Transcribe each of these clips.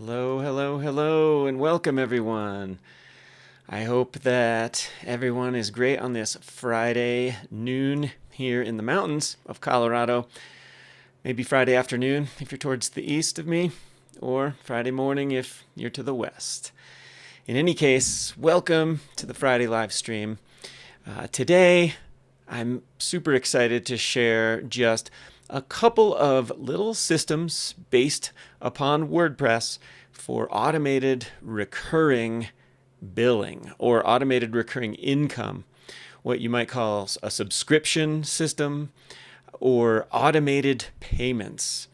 Hello, hello, hello, and welcome everyone. I hope that everyone is great on this Friday noon here in the mountains of Colorado. Maybe Friday afternoon if you're towards the east of me, or Friday morning if you're to the west. In any case, welcome to the Friday live stream. Today, I'm super excited to share just a couple of little systems based upon WordPress for automated recurring billing or automated recurring income, what you might call a subscription system or automated payments.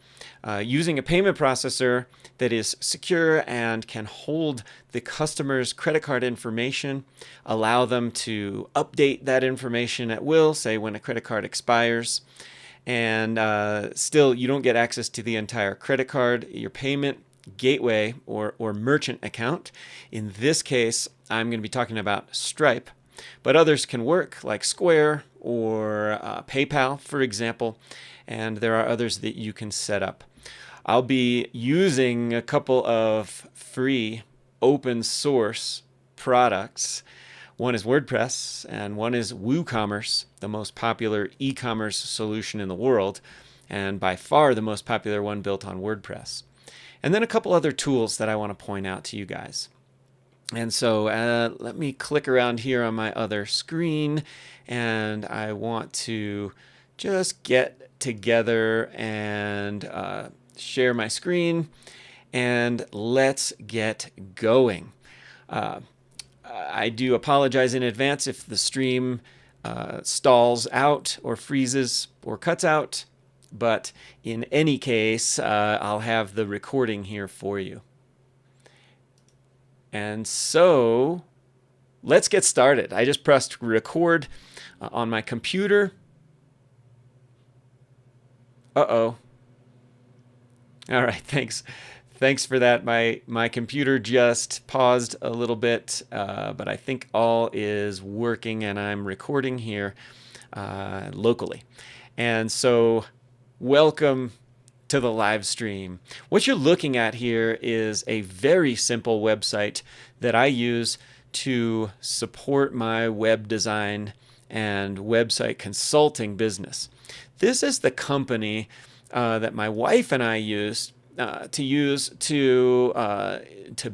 Using a payment processor that is secure and can hold the customer's credit card information, allow them to update that information at will, say when a credit card expires, and still you don't get access to the entire credit card, your payment gateway or merchant account. In this case, I'm going to be talking about Stripe, but others can work like Square or PayPal, for example, and there are others that you can set up. I'll be using a couple of free open source products. One is WordPress and one is WooCommerce, the most popular e-commerce solution in the world, and by far the most popular one built on WordPress. And then a couple other tools that I want to point out to you guys. And so let me click around here on my other screen, and I want to just get together and share my screen, and let's get going. I do apologize in advance if the stream stalls out or freezes or cuts out, but in any case, I'll have the recording here for you. And so let's get started. I just pressed record on my computer. Uh-oh. All right, thanks. Thanks for that. My computer just paused a little bit, but I think all is working and I'm recording here locally. And so welcome to the live stream. What you're looking at here is a very simple website that I use to support my web design and website consulting business. This is the company that my wife and I use to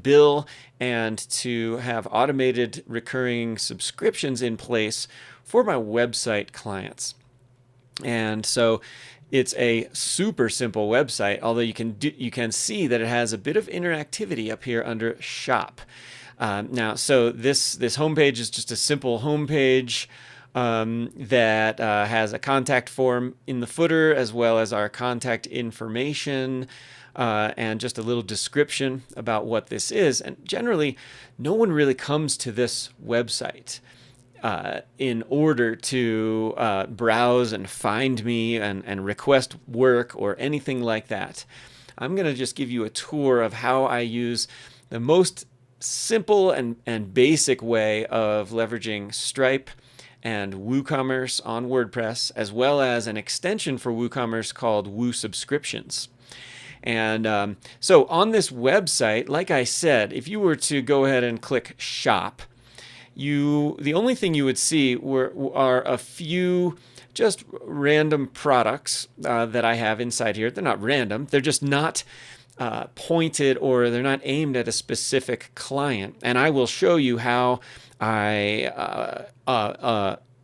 bill and to have automated recurring subscriptions in place for my website clients. And so it's a super simple website, although you can see that it has a bit of interactivity up here under Shop. Now, so this homepage is just a simple homepage that has a contact form in the footer, as well as our contact information, and just a little description about what this is. And generally, no one really comes to this website in order to browse and find me and request work or anything like that. I'm going to just give you a tour of how I use the most simple and basic way of leveraging Stripe and WooCommerce on WordPress, as well as an extension for WooCommerce called Woo Subscriptions. And so on this website, like I said, if you were to go ahead and click Shop, the only thing you would see are a few just random products that I have inside here. They're not random. They're just not pointed, or they're not aimed at a specific client. And I will show you how I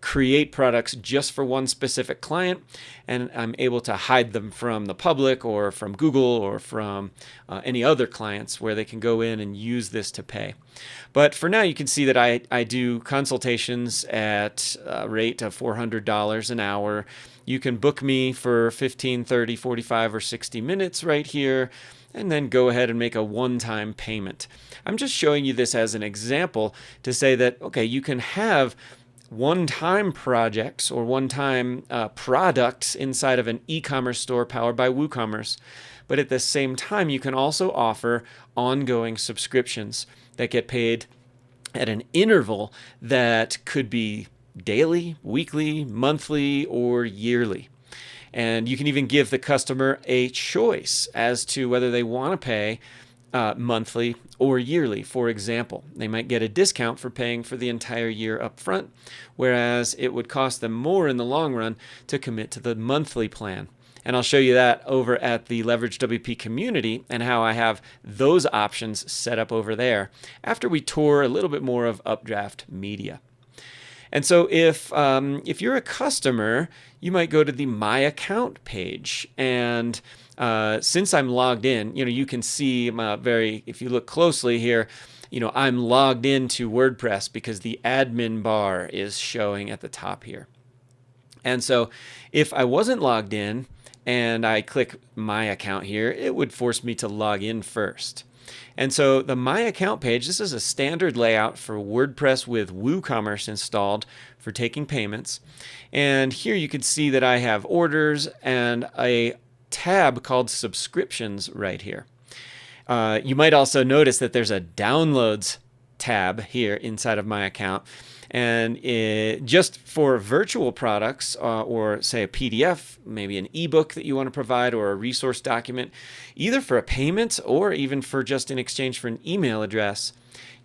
create products just for one specific client, and I'm able to hide them from the public or from Google or from any other clients where they can go in and use this to pay. But for now, you can see that I do consultations at a rate of $400 an hour. You can book me for 15, 30, 45, or 60 minutes right here, and then go ahead and make a one-time payment. I'm just showing you this as an example to say that, okay, you can have one-time projects or one-time products inside of an e-commerce store powered by WooCommerce, but at the same time, you can also offer ongoing subscriptions that get paid at an interval that could be daily, weekly, monthly, or yearly. And you can even give the customer a choice as to whether they want to pay monthly or yearly, for example. They might get a discount for paying for the entire year up front, whereas it would cost them more in the long run to commit to the monthly plan. And I'll show you that over at the Leverage WP community and how I have those options set up over there after we tour a little bit more of Updraft Media. And so if you're a customer, you might go to the My Account page. And since I'm logged in, you can see if you look closely here, I'm logged into WordPress because the admin bar is showing at the top here. And so if I wasn't logged in and I click My Account here, it would force me to log in first. And so the My Account page, this is a standard layout for WordPress with WooCommerce installed for taking payments. And here you can see that I have orders and a tab called subscriptions right here. You might also notice that there's a downloads tab here inside of My Account. And just for virtual products or say a PDF, maybe an ebook that you want to provide or a resource document, either for a payment or even for just in exchange for an email address,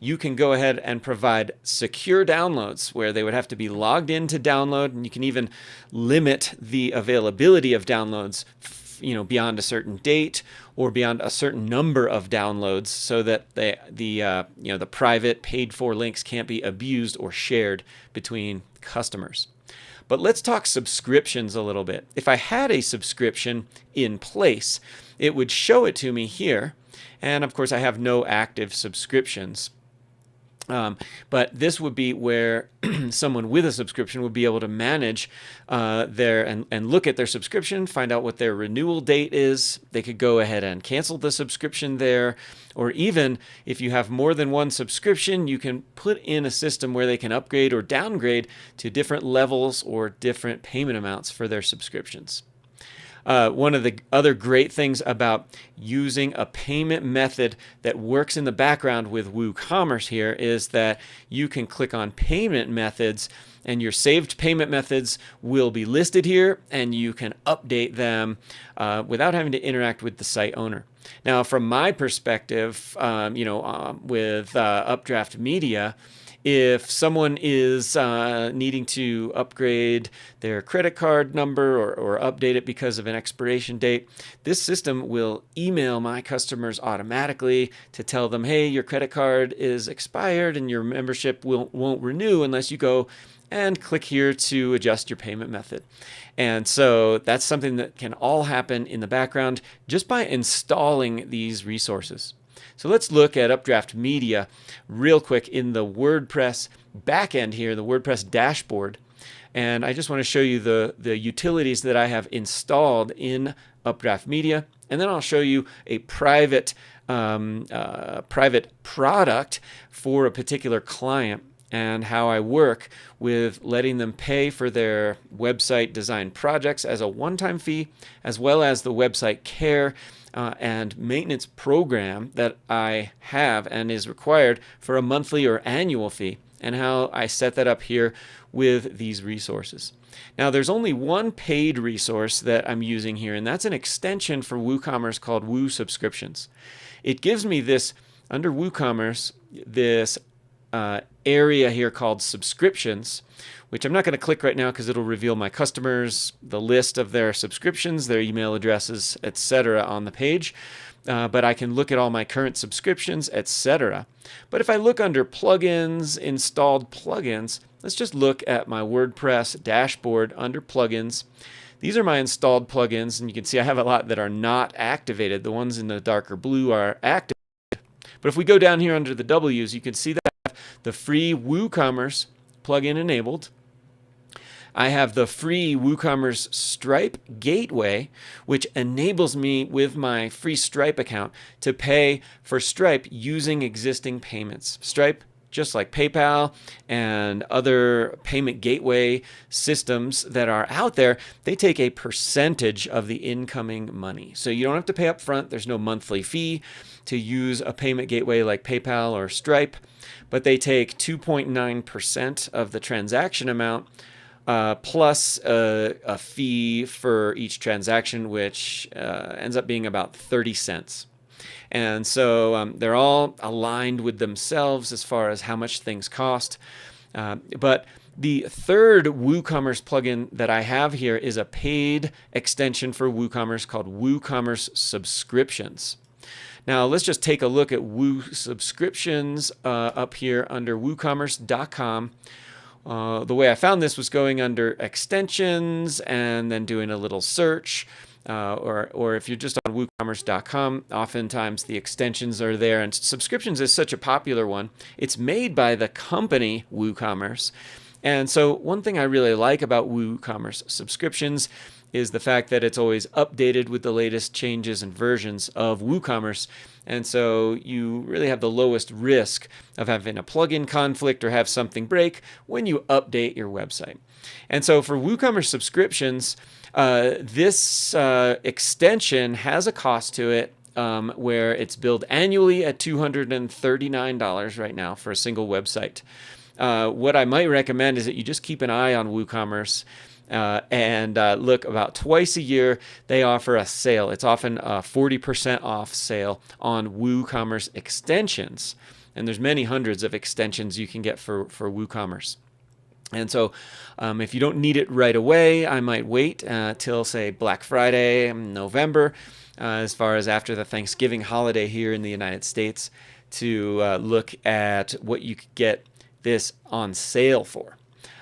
you can go ahead and provide secure downloads where they would have to be logged in to download, and you can even limit the availability of downloads beyond a certain date or beyond a certain number of downloads, so that the private paid for links can't be abused or shared between customers. But let's talk subscriptions a little bit. If I had a subscription in place, it would show it to me here, and of course I have no active subscriptions. But this would be where someone with a subscription would be able to manage and look at their subscription, find out what their renewal date is. They could go ahead and cancel the subscription there. Or even if you have more than one subscription, you can put in a system where they can upgrade or downgrade to different levels or different payment amounts for their subscriptions. One of the other great things about using a payment method that works in the background with WooCommerce here is that you can click on payment methods and your saved payment methods will be listed here, and you can update them without having to interact with the site owner. Now, from my perspective, with Updraft Media, if someone is needing to upgrade their credit card number or update it because of an expiration date, this system will email my customers automatically to tell them, hey, your credit card is expired and your membership won't renew unless you go and click here to adjust your payment method. And so that's something that can all happen in the background just by installing these resources. So let's look at Updraft Media real quick in the WordPress backend here, the WordPress dashboard. And I just want to show you the utilities that I have installed in Updraft Media. And then I'll show you a private product for a particular client and how I work with letting them pay for their website design projects as a one-time fee, as well as the website care and maintenance program that I have and is required for a monthly or annual fee, and how I set that up here with these resources. Now, there's only one paid resource that I'm using here, and that's an extension for WooCommerce called Woo Subscriptions. It gives me this, under WooCommerce, this area here called subscriptions, which I'm not going to click right now because it'll reveal my customers, the list of their subscriptions, their email addresses, etc. on the page. But I can look at all my current subscriptions, etc. But if I look under plugins, installed plugins, let's just look at my WordPress dashboard under plugins. These are my installed plugins, and you can see I have a lot that are not activated. The ones in the darker blue are active. But if we go down here under the W's, you can see that I have the free WooCommerce plugin enabled. I have the free WooCommerce Stripe Gateway, which enables me with my free Stripe account to pay for Stripe using existing payments. Stripe, just like PayPal and other payment gateway systems that are out there, they take a percentage of the incoming money. So you don't have to pay up front. There's no monthly fee to use a payment gateway like PayPal or Stripe, but they take 2.9% of the transaction amount plus a fee for each transaction, which ends up being about 30 cents. And so they're all aligned with themselves as far as how much things cost. But the third WooCommerce plugin that I have here is a paid extension for WooCommerce called WooCommerce Subscriptions. Now let's just take a look at Woo Subscriptions up here under woocommerce.com. The way I found this was going under extensions and then doing a little search. Or if you're just on woocommerce.com, oftentimes the extensions are there. And subscriptions is such a popular one. It's made by the company WooCommerce. And so one thing I really like about WooCommerce subscriptions is the fact that it's always updated with the latest changes and versions of WooCommerce. And so you really have the lowest risk of having a plugin conflict or have something break when you update your website. And so for WooCommerce subscriptions, this extension has a cost to it where it's billed annually at $239 right now for a single website. What I might recommend is that you just keep an eye on WooCommerce and look about twice a year. They offer a sale. It's often a 40% off sale on WooCommerce extensions. And there's many hundreds of extensions you can get for WooCommerce. And so if you don't need it right away, I might wait till, say, Black Friday, November, as far as after the Thanksgiving holiday here in the United States, to look at what you could get this on sale for.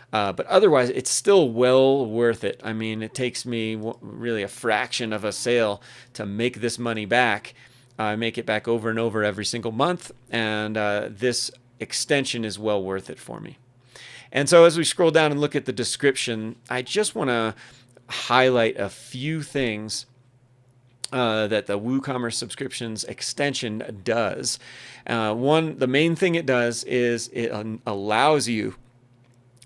But otherwise, it's still well worth it. I mean, it takes me really a fraction of a sale to make this money back. I make it back over and over every single month, and this extension is well worth it for me. And so as we scroll down and look at the description, I just want to highlight a few things that the WooCommerce subscriptions extension does. The main thing it does is it allows you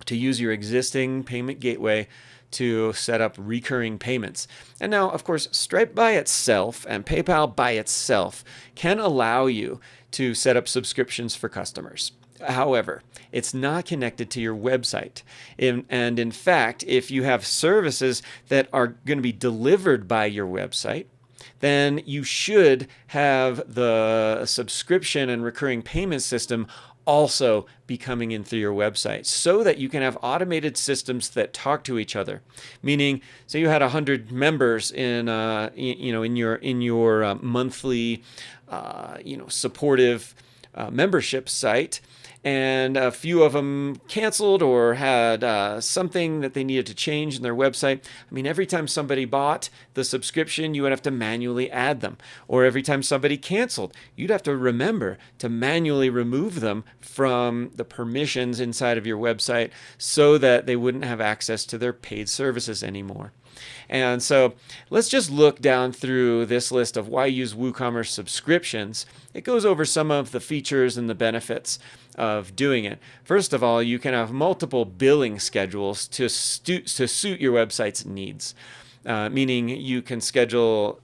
to use your existing payment gateway to set up recurring payments. And now, of course, Stripe by itself and PayPal by itself can allow you to set up subscriptions for customers. However, it's not connected to your website. And in fact, if you have services that are going to be delivered by your website, then you should have the subscription and recurring payment system also be coming in through your website so that you can have automated systems that talk to each other. Meaning, say you had 100 members in your monthly supportive membership site, and a few of them canceled or had something that they needed to change in their website. I mean, every time somebody bought the subscription, you would have to manually add them. Or every time somebody canceled, you'd have to remember to manually remove them from the permissions inside of your website so that they wouldn't have access to their paid services anymore. And so let's just look down through this list of why use WooCommerce subscriptions. It goes over some of the features and the benefits of doing it. First of all, you can have multiple billing schedules to suit your website's needs, meaning you can schedule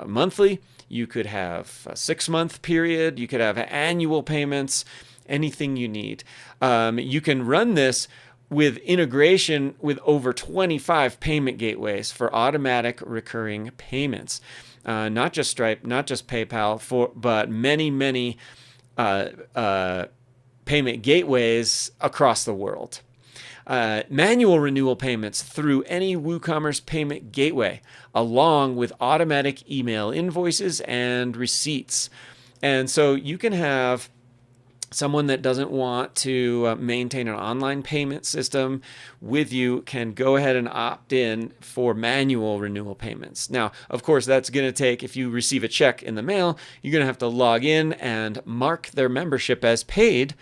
monthly, you could have a 6-month period, you could have annual payments, anything you need. You can run this with integration with over 25 payment gateways for automatic recurring payments. Not just Stripe, not just PayPal, but many payment gateways across the world. Manual renewal payments through any WooCommerce payment gateway, along with automatic email invoices and receipts. And so you can have someone that doesn't want to maintain an online payment system with you can go ahead and opt in for manual renewal payments. Now, of course, that's going to take, if you receive a check in the mail, you're going to have to log in and mark their membership as paid,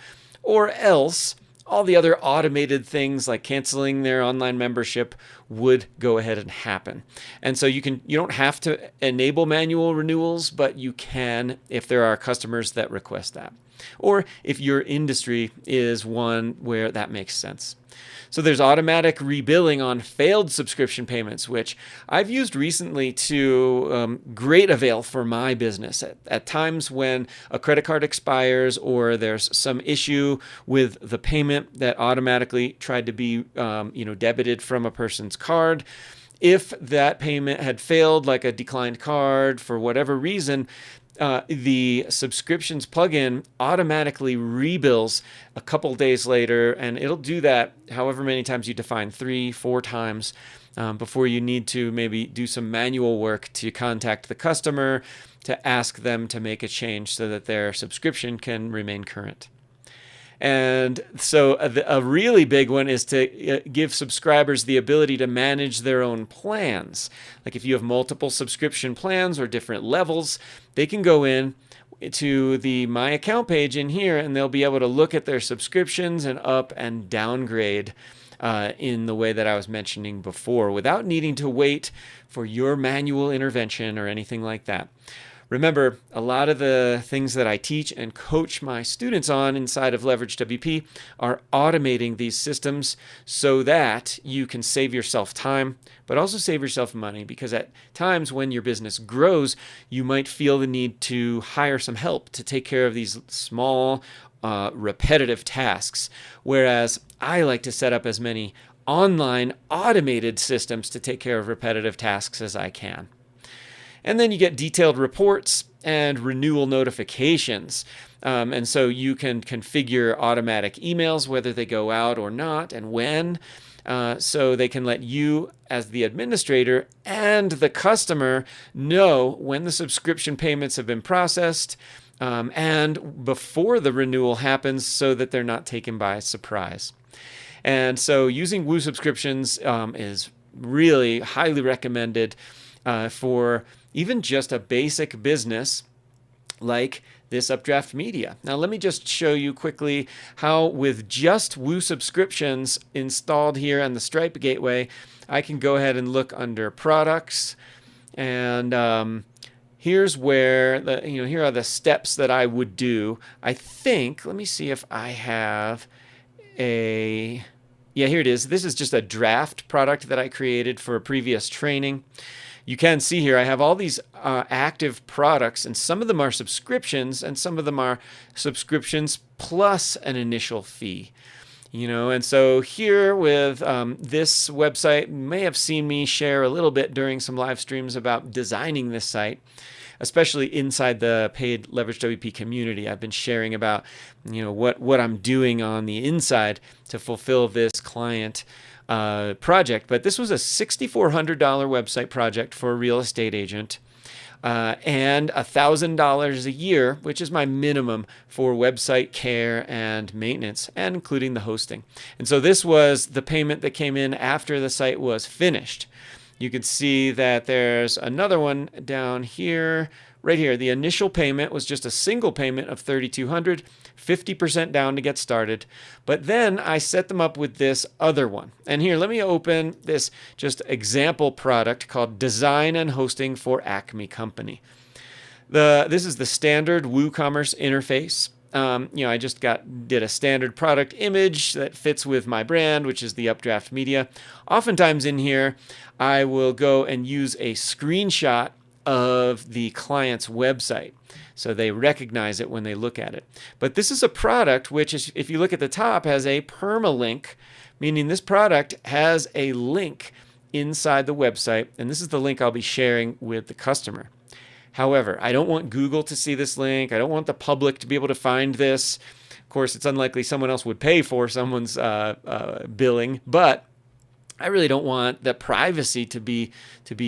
or else all the other automated things like canceling their online membership would go ahead and happen. And so you don't have to enable manual renewals, but you can if there are customers that request that, or if your industry is one where that makes sense. So there's automatic rebilling on failed subscription payments, which I've used recently to great avail for my business. At times when a credit card expires or there's some issue with the payment that automatically tried to be debited from a person's card, if that payment had failed, like a declined card for whatever reason, the subscriptions plugin automatically rebills a couple days later, and it'll do that however many times you define, 3, 4 times, before you need to maybe do some manual work to contact the customer to ask them to make a change so that their subscription can remain current. And so a really big one is to give subscribers the ability to manage their own plans. Like if you have multiple subscription plans or different levels, they can go in to the My Account page in here, and they'll be able to look at their subscriptions and up and downgrade in the way that I was mentioning before, without needing to wait for your manual intervention or anything like that. Remember, a lot of the things that I teach and coach my students on inside of Leverage WP are automating these systems so that you can save yourself time, but also save yourself money, because at times when your business grows, you might feel the need to hire some help to take care of these small, repetitive tasks, whereas I like to set up as many online automated systems to take care of repetitive tasks as I can. And then you get detailed reports and renewal notifications. And so you can configure automatic emails, whether they go out or not, and when. So they can let you, as the administrator, and the customer know when the subscription payments have been processed, and before the renewal happens, so that they're not taken by surprise. And so using Woo subscriptions is really highly recommended for even just a basic business like this Updraft Media. Now let me just show you quickly how, with just Woo subscriptions installed here on the Stripe gateway, I can go ahead and look under products, and here's where here are the steps that I would do. I think, let me see if I have yeah, here it is. This is just a draft product that I created for a previous training. You can see here I have all these active products, and some of them are subscriptions, and some of them are subscriptions plus an initial fee. And so here with this website, you may have seen me share a little bit during some live streams about designing this site, especially inside the paid Leverage WP community. I've been sharing about what I'm doing on the inside to fulfill this client project. But this was a $6,400 website project for a real estate agent, and $1,000 a year, which is my minimum for website care and maintenance, and including the hosting. And so this was the payment that came in after the site was finished. You can see that there's another one down here, right here. The initial payment was just a single payment of $3,200, 50% down to get started. But then I set them up with this other one. And here, let me open this just example product called Design and Hosting for Acme Company. This is the standard WooCommerce interface. I just did a standard product image that fits with my brand, which is the Updraft Media. Oftentimes in here, I will go and use a screenshot of the client's website, so they recognize it when they look at it. But this is a product which, if you look at the top, has a permalink, meaning this product has a link inside the website, and this is the link I'll be sharing with the customer. However, I don't want Google to see this link. I don't want the public to be able to find this. Of course, it's unlikely someone else would pay for someone's billing, but I really don't want the privacy to be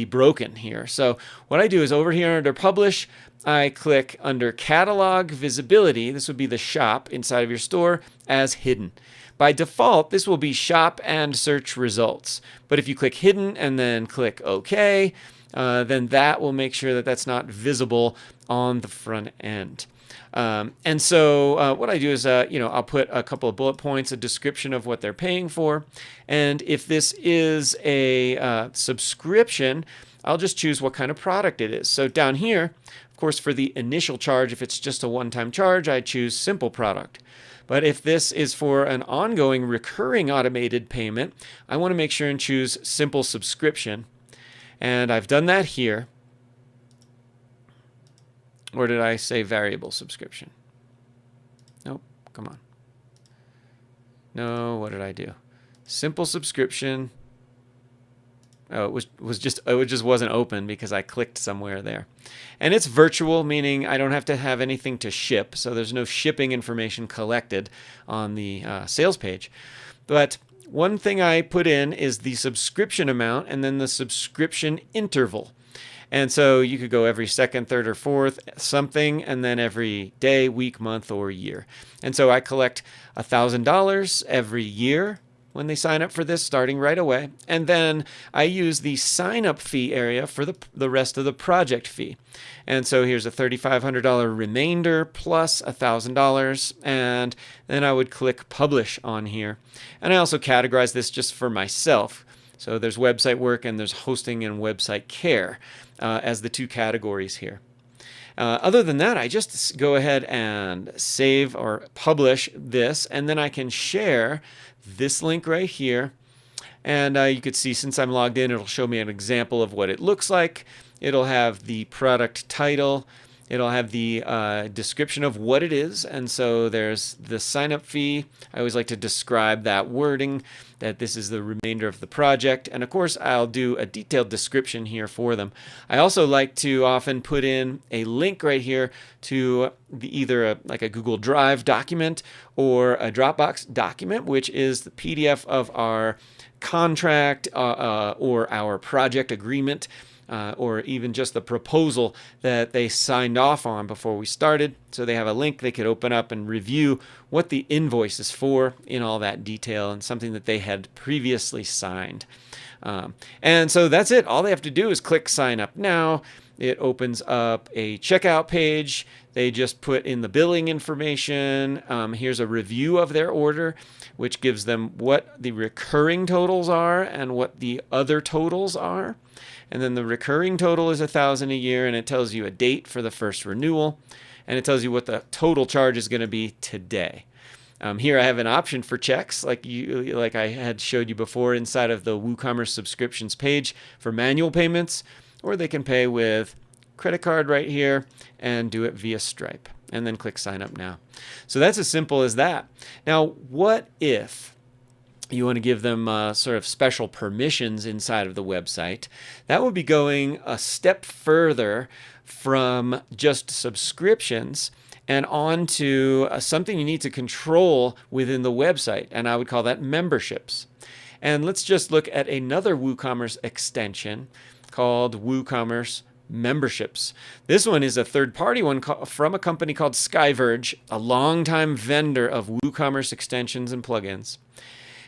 broken here. So what I do is, over here under Publish, I click under Catalog Visibility. This would be the shop inside of your store, as hidden. By default, this will be shop and search results. But if you click hidden and then click OK, then that will make sure that that's not visible on the front end. And so what I do is, I'll put a couple of bullet points, a description of what they're paying for. And if this is a subscription, I'll just choose what kind of product it is. So down here, of course, for the initial charge, if it's just a one-time charge, I choose simple product. But if this is for an ongoing recurring automated payment, I want to make sure and choose simple subscription. And I've done that here. Or did I say variable subscription? Nope, come on. No, what did I do? Simple subscription. Oh, it just wasn't open because I clicked somewhere there. And it's virtual, meaning I don't have to have anything to ship, so there's no shipping information collected on the sales page. But one thing I put in is the subscription amount and then the subscription interval. And so you could go every second, third, or fourth something, and then every day, week, month, or year. And so I collect $1,000 every year when they sign up for this, starting right away. And then I use the sign up fee area for the rest of the project fee. And so here's a $3,500 remainder plus $1,000. And then I would click publish on here. And I also categorize this just for myself. So there's website work and there's hosting and website care as the two categories here. Other than that, I just go ahead and save or publish this, and then I can share this link right here. And you could see, since I'm logged in, it'll show me an example of what it looks like. It'll have the product title. It'll have the description of what it is. And so there's the sign up fee. I always like to describe that wording, that this is the remainder of the project. And of course, I'll do a detailed description here for them. I also like to often put in a link right here to either like a Google Drive document or a Dropbox document, which is the PDF of our contract or our project agreement. Or even just the proposal that they signed off on before we started. So they have a link they could open up and review what the invoice is for in all that detail, and something that they had previously signed. And so that's it. All they have to do is click sign up now. It opens up a checkout page. They just put in the billing information. Here's a review of their order, which gives them what the recurring totals are and what the other totals are. And then the recurring total is $1,000 a year, and it tells you a date for the first renewal, and it tells you what the total charge is going to be today. Here I have an option for checks, like I had showed you before inside of the WooCommerce subscriptions page for manual payments, or they can pay with credit card right here and do it via Stripe, and then click sign up now. So that's as simple as that. Now, what if you want to give them sort of special permissions inside of the website? That would be going a step further from just subscriptions and on to something you need to control within the website, and I would call that memberships. And let's just look at another WooCommerce extension called WooCommerce Memberships. This one is a third-party one from a company called Skyverge, a longtime vendor of WooCommerce extensions and plugins.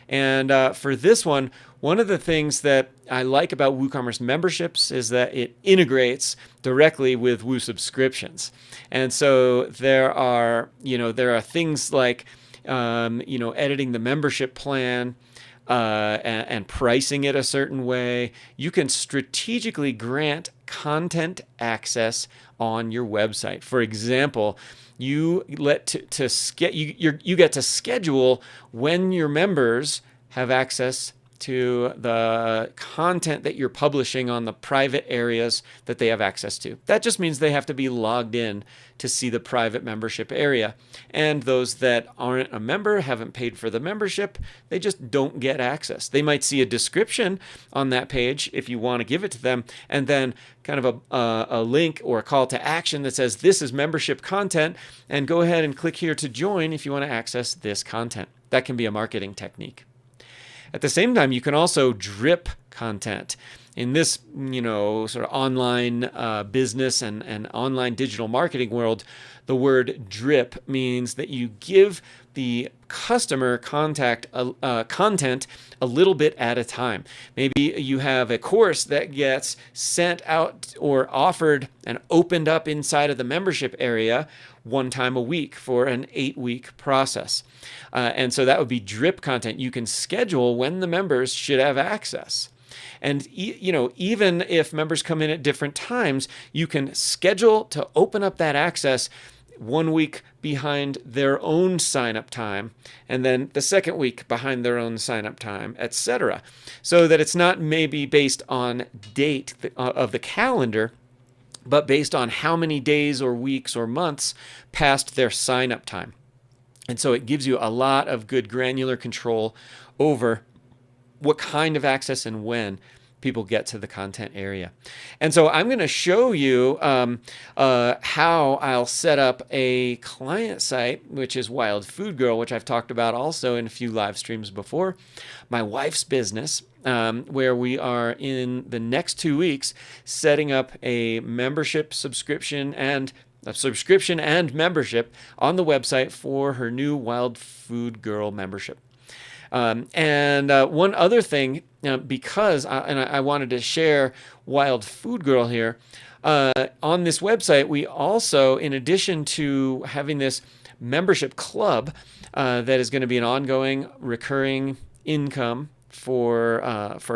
And for this one of the things that I like about WooCommerce Memberships is that it integrates directly with Woo subscriptions. And so there are things like editing the membership plan, and pricing it a certain way. You can strategically grant content access on your website. For example, you get to schedule when your members have access to the content that you're publishing on the private areas that they have access to. That just means they have to be logged in to see the private membership area. And those that aren't a member, haven't paid for the membership, they just don't get access. They might see a description on that page if you want to give it to them, and then kind of a link or a call to action that says this is membership content, and go ahead and click here to join if you want to access this content. That can be a marketing technique. At the same time, you can also drip content. In this, sort of online business and online digital marketing world, the word drip means that you give the customer content a little bit at a time. Maybe you have a course that gets sent out or offered and opened up inside of the membership area one time a week for an 8-week process. And so that would be drip content. You can schedule when the members should have access. And even if members come in at different times, you can schedule to open up that access 1 week behind their own sign-up time, and then the second week behind their own sign-up time, etc. So that it's not maybe based on date of the calendar, but based on how many days or weeks or months past their sign-up time. And so it gives you a lot of good granular control over what kind of access and when people get to the content area. And so I'm going to show you how I'll set up a client site, which is Wild Food Girl, which I've talked about also in a few live streams before. My wife's business, where we are in the next 2 weeks setting up a membership, subscription, and membership on the website for her new Wild Food Girl membership. One other thing, because I wanted to share Wild Food Girl here, on this website, we also, in addition to having this membership club that is going to be an ongoing recurring income for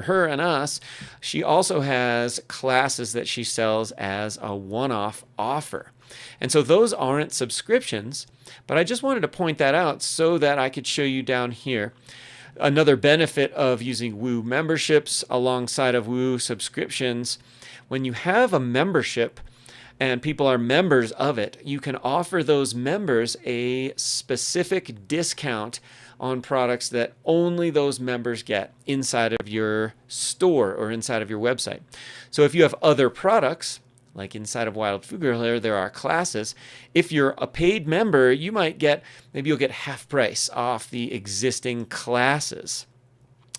her and us, she also has classes that she sells as a one-off offer. And so those aren't subscriptions, but I just wanted to point that out so that I could show you down here. Another benefit of using Woo memberships alongside of Woo subscriptions, when you have a membership and people are members of it, you can offer those members a specific discount on products that only those members get inside of your store or inside of your website. So if you have other products, like inside of Wild Food Girl here, there are classes. If you're a paid member, you might maybe you'll get half price off the existing classes.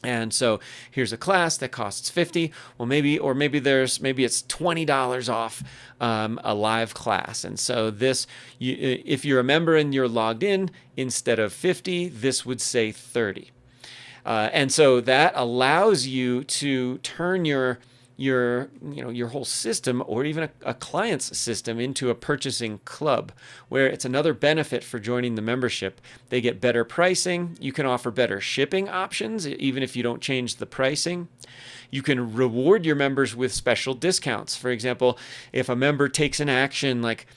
And so here's a class that costs $50. Well, maybe it's $20 off a live class. And so if you're a member and you're logged in, instead of $50, this would say $30. And so that allows you to turn your whole system, or even a client's system, into a purchasing club, where it's another benefit for joining the membership. They get better pricing. You can offer better shipping options even if you don't change the pricing. You can reward your members with special discounts. For example, if a member takes an action like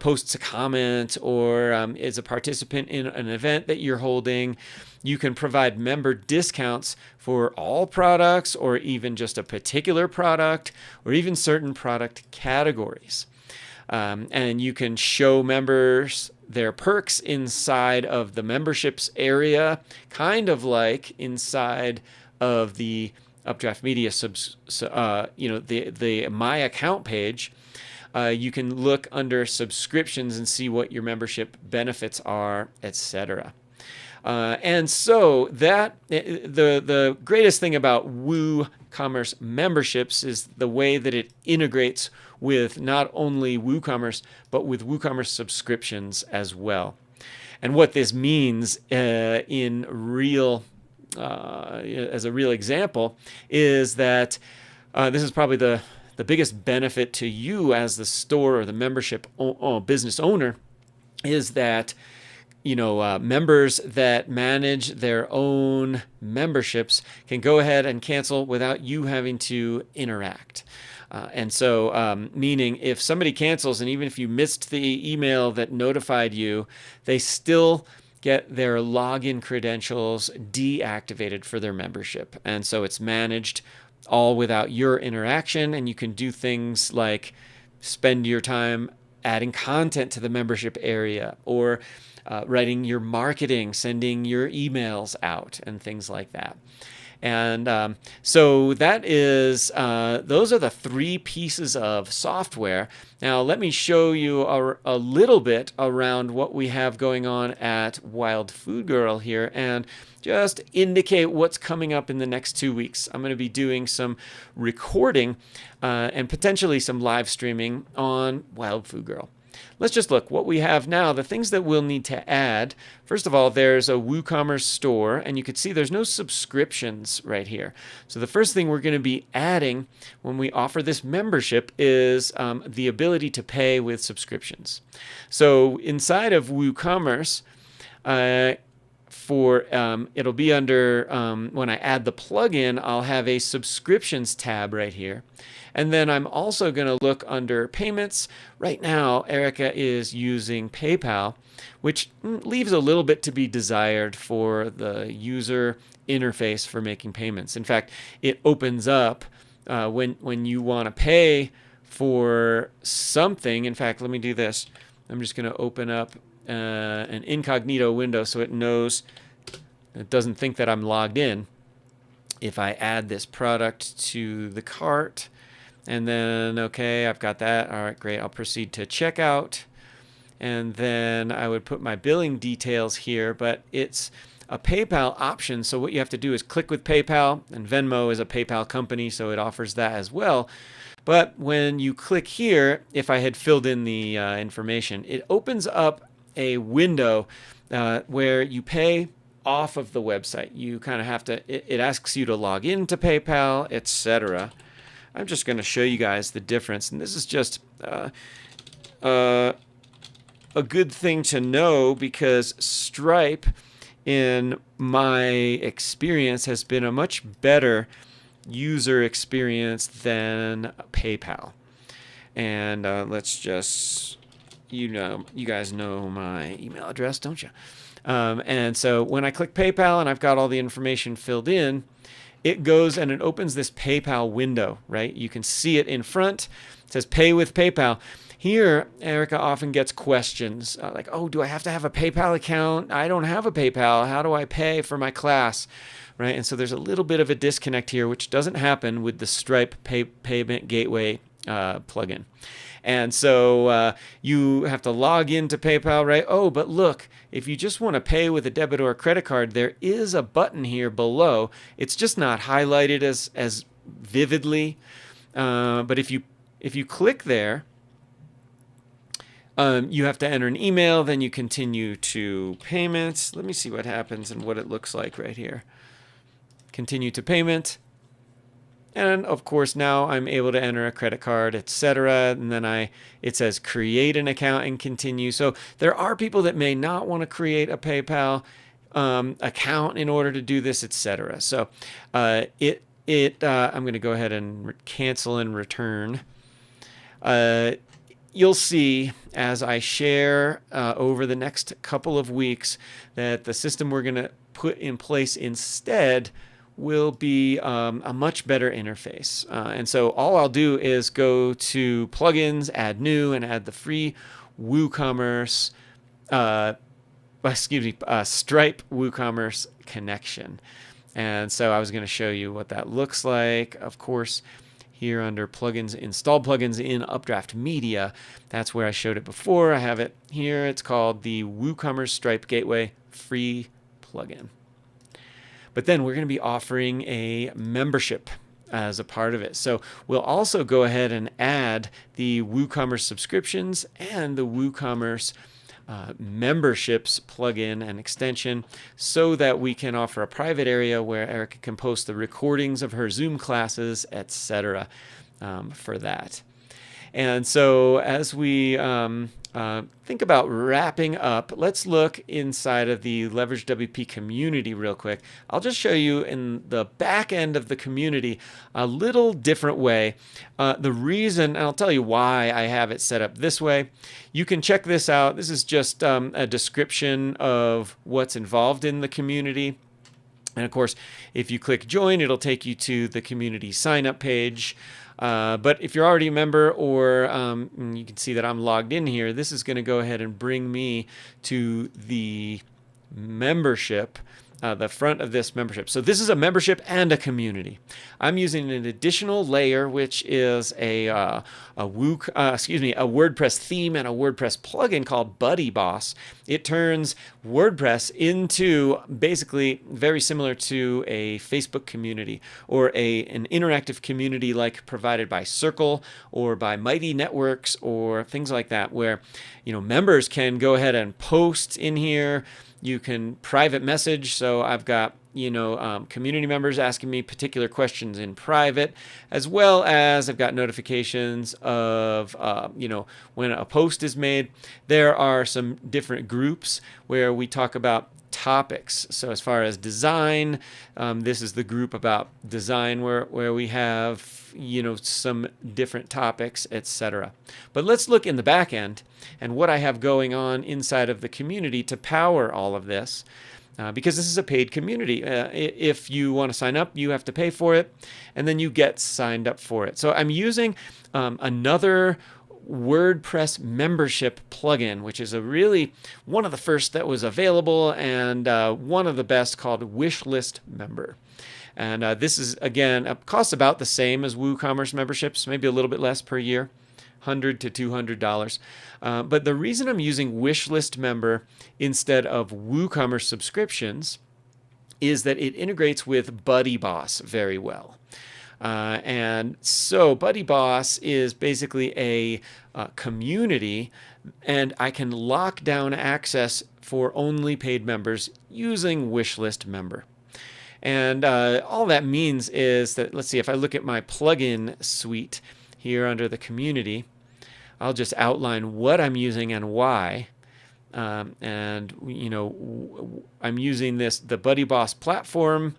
posts a comment or is a participant in an event that you're holding, you can provide member discounts for all products, or even just a particular product, or even certain product categories. And you can show members their perks inside of the memberships area, kind of like inside of the Updraft Media the My Account page. You can look under subscriptions and see what your membership benefits are, etc. And so that the greatest thing about WooCommerce memberships is the way that it integrates with not only WooCommerce, but with WooCommerce subscriptions as well. And what this means as a real example is that this is probably the biggest benefit to you as the store or the membership business owner, is that members that manage their own memberships can go ahead and cancel without you having to interact. And so, meaning if somebody cancels, and even if you missed the email that notified you, they still get their login credentials deactivated for their membership. And so it's managed all without your interaction, and you can do things like spend your time adding content to the membership area, or writing your marketing, sending your emails out, and things like that. And so that is those are the three pieces of software. Now let me show you a little bit around what we have going on at Wild Food Girl here, and just indicate what's coming up in the next 2 weeks. I'm going to be doing some recording and potentially some live streaming on Wild Food Girl. Let's just look what we have now, the things that we'll need to add. First of all, there's a WooCommerce store, and you can see there's no subscriptions right here. So the first thing we're going to be adding when we offer this membership is the ability to pay with subscriptions. So inside of WooCommerce, it'll be under, when I add the plugin, I'll have a subscriptions tab right here. And then I'm also going to look under payments. Right now, Erica is using PayPal, which leaves a little bit to be desired for the user interface for making payments. In fact, it opens up when you want to pay for something. In fact, let me do this. I'm just going to open up an incognito window so it knows, it doesn't think that I'm logged in. if I add this product to the cart, and then, okay, I've got that. All right, great. I'll proceed to checkout. And then I would put my billing details here, but it's a PayPal option. So what you have to do is click with PayPal, and Venmo is a PayPal company, so it offers that as well. But when you click here, if I had filled in the information, it opens up a window where you pay off of the website. You kind of have to, it asks you to log into PayPal, etc. I'm just going to show you guys the difference. And this is just a good thing to know, because Stripe, in my experience, has been a much better user experience than PayPal. And let's just, you guys know my email address, don't you? And so when I click PayPal and I've got all the information filled in, it goes and it opens this PayPal window, right? You can see it in front. It says pay with PayPal. Here, Erica often gets questions like, oh, do I have to have a PayPal account? I don't have a PayPal. How do I pay for my class? Right? And so there's a little bit of a disconnect here, which doesn't happen with the Stripe Payment Gateway plugin. And so you have to log into PayPal, right? Oh, but look, if you just want to pay with a debit or a credit card, there is a button here below. It's just not highlighted as vividly. But if you click there, you have to enter an email, then you continue to payments. Let me see what happens and what it looks like right here. Continue to payment. And of course, now I'm able to enter a credit card, etc. And then it says create an account and continue. So there are people that may not want to create a PayPal account in order to do this, etc. So I'm going to go ahead and cancel and return. You'll see as I share over the next couple of weeks that the system we're going to put in place instead will be a much better interface. And so all I'll do is go to plugins, add new, and add the free WooCommerce, Stripe WooCommerce connection. And so I was going to show you what that looks like. Of course, here under plugins, install plugins in Updraft Media, that's where I showed it before. I have it here. It's called the WooCommerce Stripe Gateway free plugin. But then we're going to be offering a membership as a part of it. So we'll also go ahead and add the WooCommerce subscriptions and the WooCommerce memberships plugin and extension, so that we can offer a private area where Erica can post the recordings of her Zoom classes, etc. For that. And so as we think about wrapping up, let's look inside of the Leverage WP community real quick. I'll just show you in the back end of the community a little different way. The reason, and I'll tell you why I have it set up this way. You can check this out. This is just a description of what's involved in the community. And of course, if you click join, it'll take you to the community sign up page. But if you're already a member, or you can see that I'm logged in here, this is going to go ahead and bring me to the membership, the front of this membership. So this is a membership and a community. I'm using an additional layer, which is a WordPress theme and a WordPress plugin called Buddy Boss. It turns WordPress into basically very similar to a Facebook community, or an interactive community like provided by Circle or by Mighty Networks or things like that, where members can go ahead and post in here. You can private message. So I've got community members asking me particular questions in private, as well as I've got notifications of when a post is made. There are some different groups where we talk about topics. So as far as design, this is the group about design where we have some different topics, etc. But let's look in the back end and what I have going on inside of the community to power all of this. Because this is a paid community. If you want to sign up, you have to pay for it, and then you get signed up for it. So I'm using another WordPress membership plugin, which is really one of the first that was available, and one of the best, called Wishlist Member. And this is, again, costs about the same as WooCommerce memberships, maybe a little bit less per year, $100 to $200. But the reason I'm using Wishlist Member instead of WooCommerce subscriptions is that it integrates with BuddyBoss very well. And so BuddyBoss is basically a community, and I can lock down access for only paid members using Wishlist Member. And all that means is that, let's see, if I look at my plugin suite here under the community, I'll just outline what I'm using and why. And I'm using the BuddyBoss platform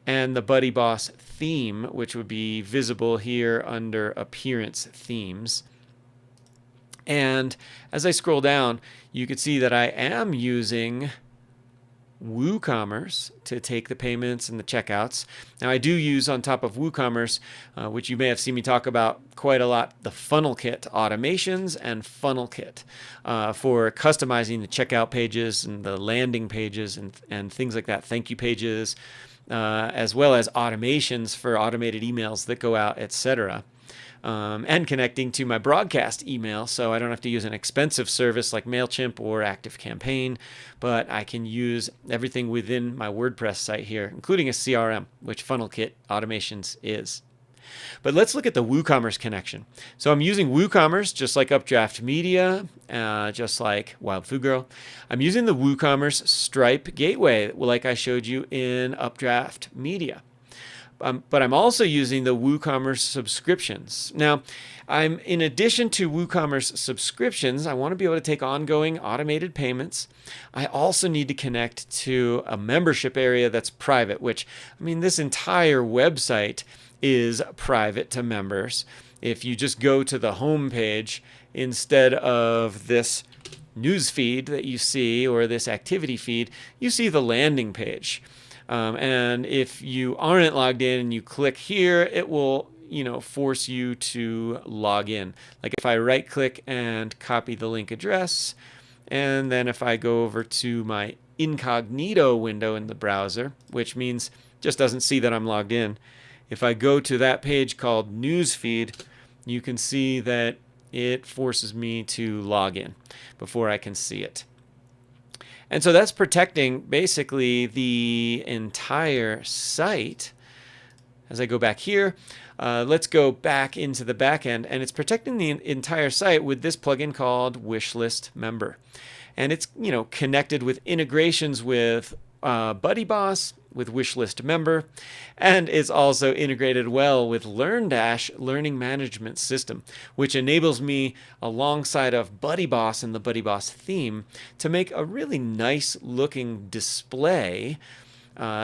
and the BuddyBoss theme, which would be visible here under Appearance Themes. And as I scroll down, you can see that I am using WooCommerce to take the payments and the checkouts. Now, I do use on top of WooCommerce, which you may have seen me talk about quite a lot, the Funnel Kit automations and Funnel Kit for customizing the checkout pages and the landing pages and things like that, thank you pages, as well as automations for automated emails that go out, etc. And connecting to my broadcast email, so I don't have to use an expensive service like MailChimp or ActiveCampaign, but I can use everything within my WordPress site here, including a CRM, which FunnelKit Automations is. But let's look at the WooCommerce connection. So I'm using WooCommerce just like Updraft Media, just like Wild Food Girl. I'm using the WooCommerce Stripe gateway, like I showed you in Updraft Media. But I'm also using the WooCommerce subscriptions. Now, in addition to WooCommerce subscriptions, I want to be able to take ongoing automated payments. I also need to connect to a membership area that's private, which, I mean, this entire website is private to members. If you just go to the home page instead of this news feed that you see or this activity feed, you see the landing page. And if you aren't logged in and you click here, it will, force you to log in. Like if I right click and copy the link address, and then if I go over to my incognito window in the browser, which means just doesn't see that I'm logged in. If I go to that page called Newsfeed, you can see that it forces me to log in before I can see it. And so that's protecting basically the entire site. As I go back here, let's go back into the back end, and it's protecting the entire site with this plugin called Wishlist Member. And it's connected with integrations with BuddyBoss, with Wishlist Member, and it's also integrated well with LearnDash Learning Management System, which enables me, alongside of BuddyBoss and the BuddyBoss theme, to make a really nice looking display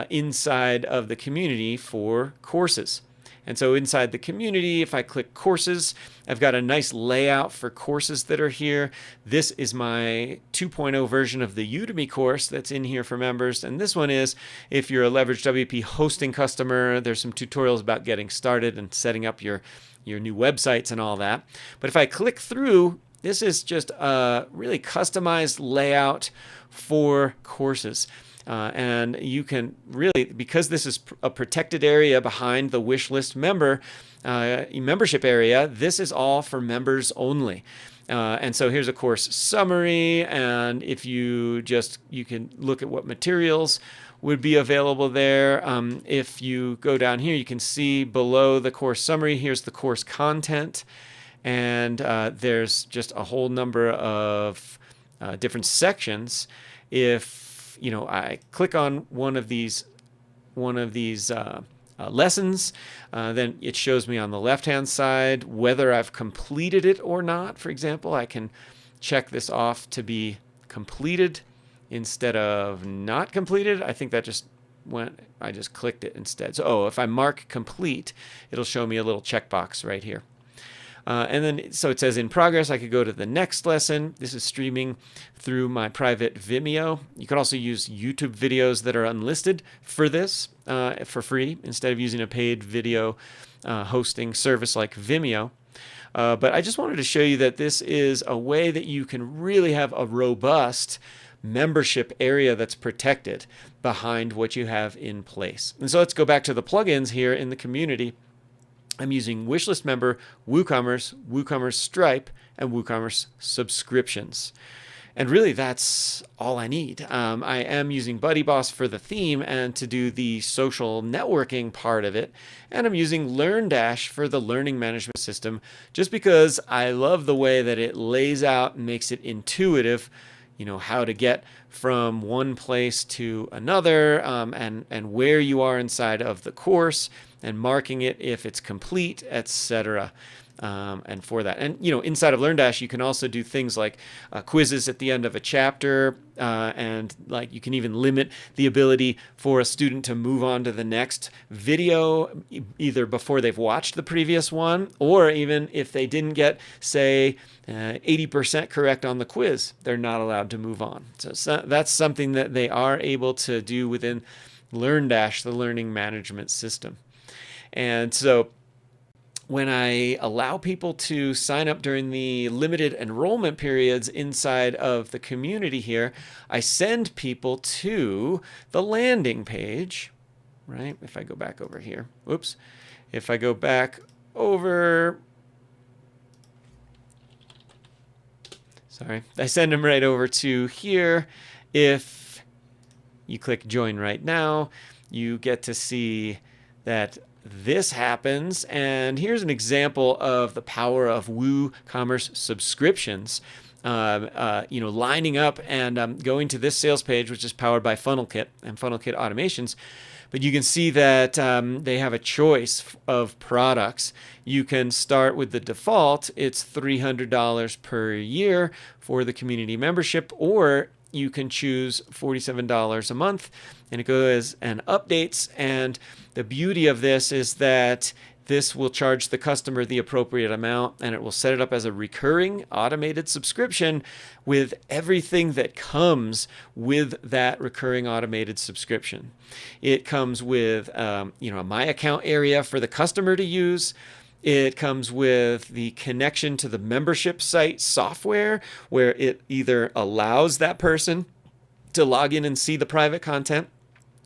inside of the community for courses. And so inside the community, if I click courses, I've got a nice layout for courses that are here. This is my 2.0 version of the Udemy course that's in here for members. And this one is, if you're a Leverage WP hosting customer, there's some tutorials about getting started and setting up your new websites and all that. But if I click through, this is just a really customized layout for courses. And you can really, because this is a protected area behind the Wishlist membership area, this is all for members only. And so here's a course summary, and if you can look at what materials would be available there. If you go down here, you can see below the course summary, here's the course content, and there's just a whole number of different sections. If I click on one of these lessons, then it shows me on the left-hand side whether I've completed it or not. For example, I can check this off to be completed instead of not completed. I think that I just clicked it instead. So, if I mark complete, it'll show me a little checkbox right here. And then, so it says in progress. I could go to the next lesson. This is streaming through my private Vimeo. You can also use YouTube videos that are unlisted for this for free instead of using a paid video hosting service like Vimeo. But I just wanted to show you that this is a way that you can really have a robust membership area that's protected behind what you have in place. And so let's go back to the plugins here in the community. I'm using Wishlist Member, WooCommerce, WooCommerce Stripe, and WooCommerce Subscriptions. And really, that's all I need. I am using BuddyBoss for the theme and to do the social networking part of it. And I'm using LearnDash for the learning management system, just because I love the way that it lays out and makes it intuitive, how to get from one place to another, and where you are inside of the course, and marking it if it's complete, etc. And for that, and inside of LearnDash, you can also do things like quizzes at the end of a chapter, and like you can even limit the ability for a student to move on to the next video, either before they've watched the previous one, or even if they didn't get, say, 80% correct on the quiz, they're not allowed to move on. So that's something that they are able to do within LearnDash, the learning management system. And so when I allow people to sign up during the limited enrollment periods inside of the community here, I send people to the landing page, right? If I go back over here, whoops. If I go back over, sorry, I send them right over to here. If you click join right now, you get to see that this happens. And here's an example of the power of WooCommerce subscriptions. Lining up and going to this sales page, which is powered by FunnelKit and FunnelKit automations. But you can see that they have a choice of products. You can start with the default. It's $300 per year for the community membership, or you can choose $47 a month, and it goes and updates. And the beauty of this is that this will charge the customer the appropriate amount, and it will set it up as a recurring automated subscription with everything that comes with that recurring automated subscription. It comes with a My Account area for the customer to use. It comes with the connection to the membership site software, where it either allows that person to log in and see the private content,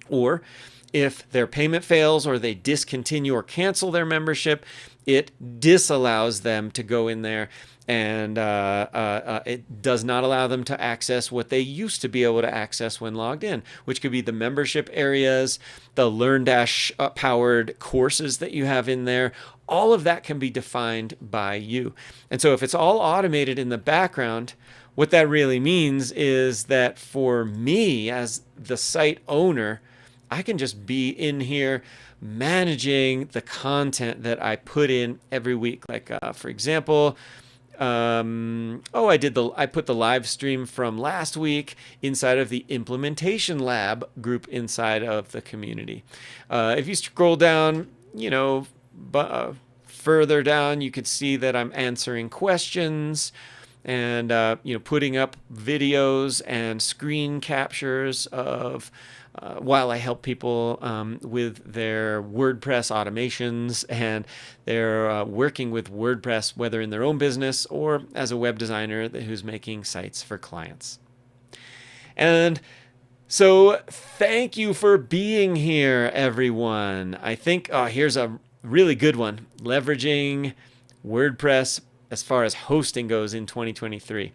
or if their payment fails or they discontinue or cancel their membership, it disallows them to go in there, and it does not allow them to access what they used to be able to access when logged in, which could be the membership areas, the LearnDash powered courses that you have in there. All of that can be defined by you. And so if it's all automated in the background, what that really means is that for me as the site owner, I can just be in here managing the content that I put in every week. Like, for example, I put the live stream from last week inside of the Implementation Lab group inside of the community. If you scroll down, further down, you could see that I'm answering questions and putting up videos and screen captures of while I help people with their WordPress automations, and they're working with WordPress, whether in their own business or as a web designer who's making sites for clients. And so thank you for being here, everyone. I think here's a really good one, leveraging WordPress as far as hosting goes in 2023.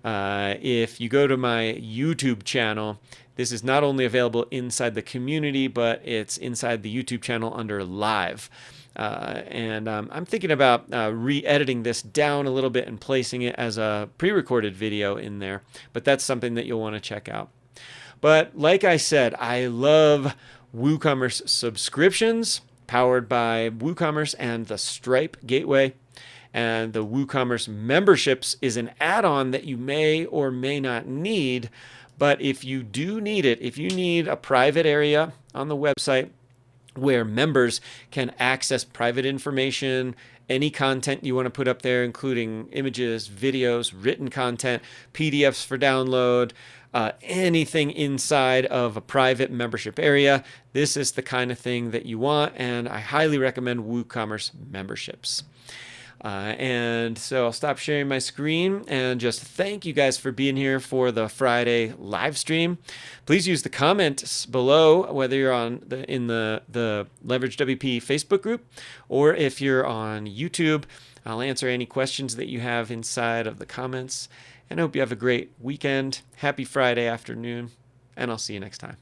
If you go to my YouTube channel, this is not only available inside the community, but it's inside the YouTube channel under live. And I'm thinking about re-editing this down a little bit and placing it as a pre-recorded video in there. But that's something that you'll want to check out. But like I said, I love WooCommerce subscriptions powered by WooCommerce and the Stripe gateway. And the WooCommerce memberships is an add-on that you may or may not need. But if you do need it, if you need a private area on the website where members can access private information, any content you want to put up there, including images, videos, written content, PDFs for download, anything inside of a private membership area, this is the kind of thing that you want, and I highly recommend WooCommerce memberships. And so I'll stop sharing my screen and just thank you guys for being here for the Friday live stream. Please use the comments below, whether you're on the Leverage WP Facebook group or if you're on YouTube. I'll answer any questions that you have inside of the comments. And I hope you have a great weekend. Happy Friday afternoon, and I'll see you next time.